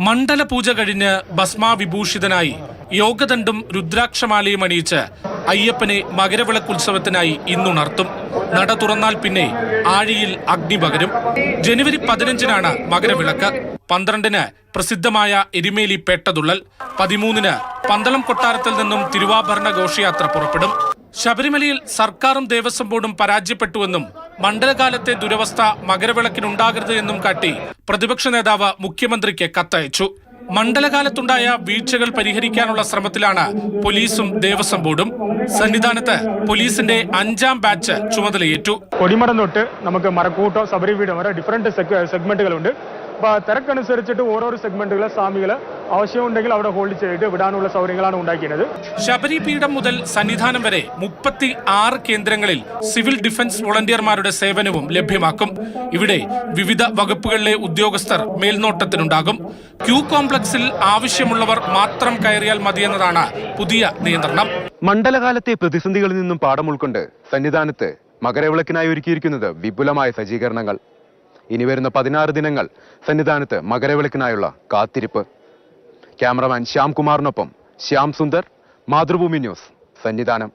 മണ്ഡല പൂജ കഴിഞ്ഞ് ഭസ്മാവിഭൂഷിതനായി യോഗദണ്ഡും രുദ്രാക്ഷമാലയും അണിയിച്ച് അയ്യപ്പനെ മകരവിളക്കുത്സവത്തിനായി ഇന്നുണർത്തും. നട തുറന്നാൽ പിന്നെ ആഴിയിൽ അഗ്നി പകരും. ജനുവരി 15-നാണ് മകരവിളക്ക്. 12-ന് പ്രസിദ്ധമായ എരുമേലി പേട്ടതുള്ളൽ. 13-ന് പന്തളം കൊട്ടാരത്തിൽ നിന്നും തിരുവാഭരണ ഘോഷയാത്ര പുറപ്പെടും. ശബരിമലയിൽ സർക്കാരും ദേവസ്വം ബോർഡും പരാജയപ്പെട്ടുവെന്നും മണ്ഡലകാലത്തെ ദുരവസ്ഥ മകരവിളക്കിനുണ്ടാകരുത് എന്നും കാട്ടി പ്രതിപക്ഷ നേതാവ് മുഖ്യമന്ത്രിക്ക് കത്തയച്ചു. മണ്ഡലകാലത്തുണ്ടായ വീഴ്ചകൾ പരിഹരിക്കാനുള്ള ശ്രമത്തിലാണ് പോലീസും ദേവസ്വം ബോർഡും. സന്നിധാനത്ത് പോലീസിന്റെ 5-ാം ബാച്ച് ചുമതലയേറ്റു. കൊടിമരം തൊട്ട് നമുക്ക് മരക്കൂട്ടോ ശബരിപീഠം വരെ ഡിഫറൻറ്റ് സെഗ്മെന്റുകളുണ്ട്. അപ്പോൾ തിരക്കനുസരിച്ചിട്ട് ഓരോരോ സെഗ്മെന്റുകളെ സ്വാമികളെ ആവശ്യമുണ്ടെങ്കിൽ അവിടെ ഹോൾഡ് ചെയ്തിട്ട് വിടാനുള്ള സൗകര്യങ്ങളാണ് ഉണ്ടാക്കിയത്. ശബരിപീഠം മുതൽ സന്നിധാനം വരെ 36 കേന്ദ്രങ്ങളിൽ സിവിൽ ഡിഫൻസ് വോളണ്ടിയർമാരുടെ സേവനവും ലഭ്യമാക്കും. ഇവിടെ വിവിധ വകുപ്പുകളിലെ ഉദ്യോഗസ്ഥർ മേൽനോട്ടത്തിനുണ്ടാകും. ക്യൂ കോംപ്ലക്സിൽ ആവശ്യമുള്ളവർ മാത്രം കയറിയാൽ മതിയെന്നതാണ് പുതിയ നിയന്ത്രണം. മണ്ഡലകാലത്തെ പ്രതിസന്ധികളിൽ നിന്നും പാഠം ഉൾക്കൊണ്ട് സന്നിധാനത്ത് മകരവിളക്കിനായി ഒരുക്കിയിരിക്കുന്നത് വിപുലമായ സജ്ജീകരണങ്ങൾ. ഇനി വരുന്ന 16 ദിനങ്ങൾ സന്നിധാനത്ത് മകരവിളക്കിനായുള്ള കാത്തിരിപ്പ്. ക്യാമറമാൻ ശ്യാം കുമാറിനൊപ്പം ശ്യാം സുന്ദർ, മാതൃഭൂമി ന്യൂസ്, സന്നിധാനം.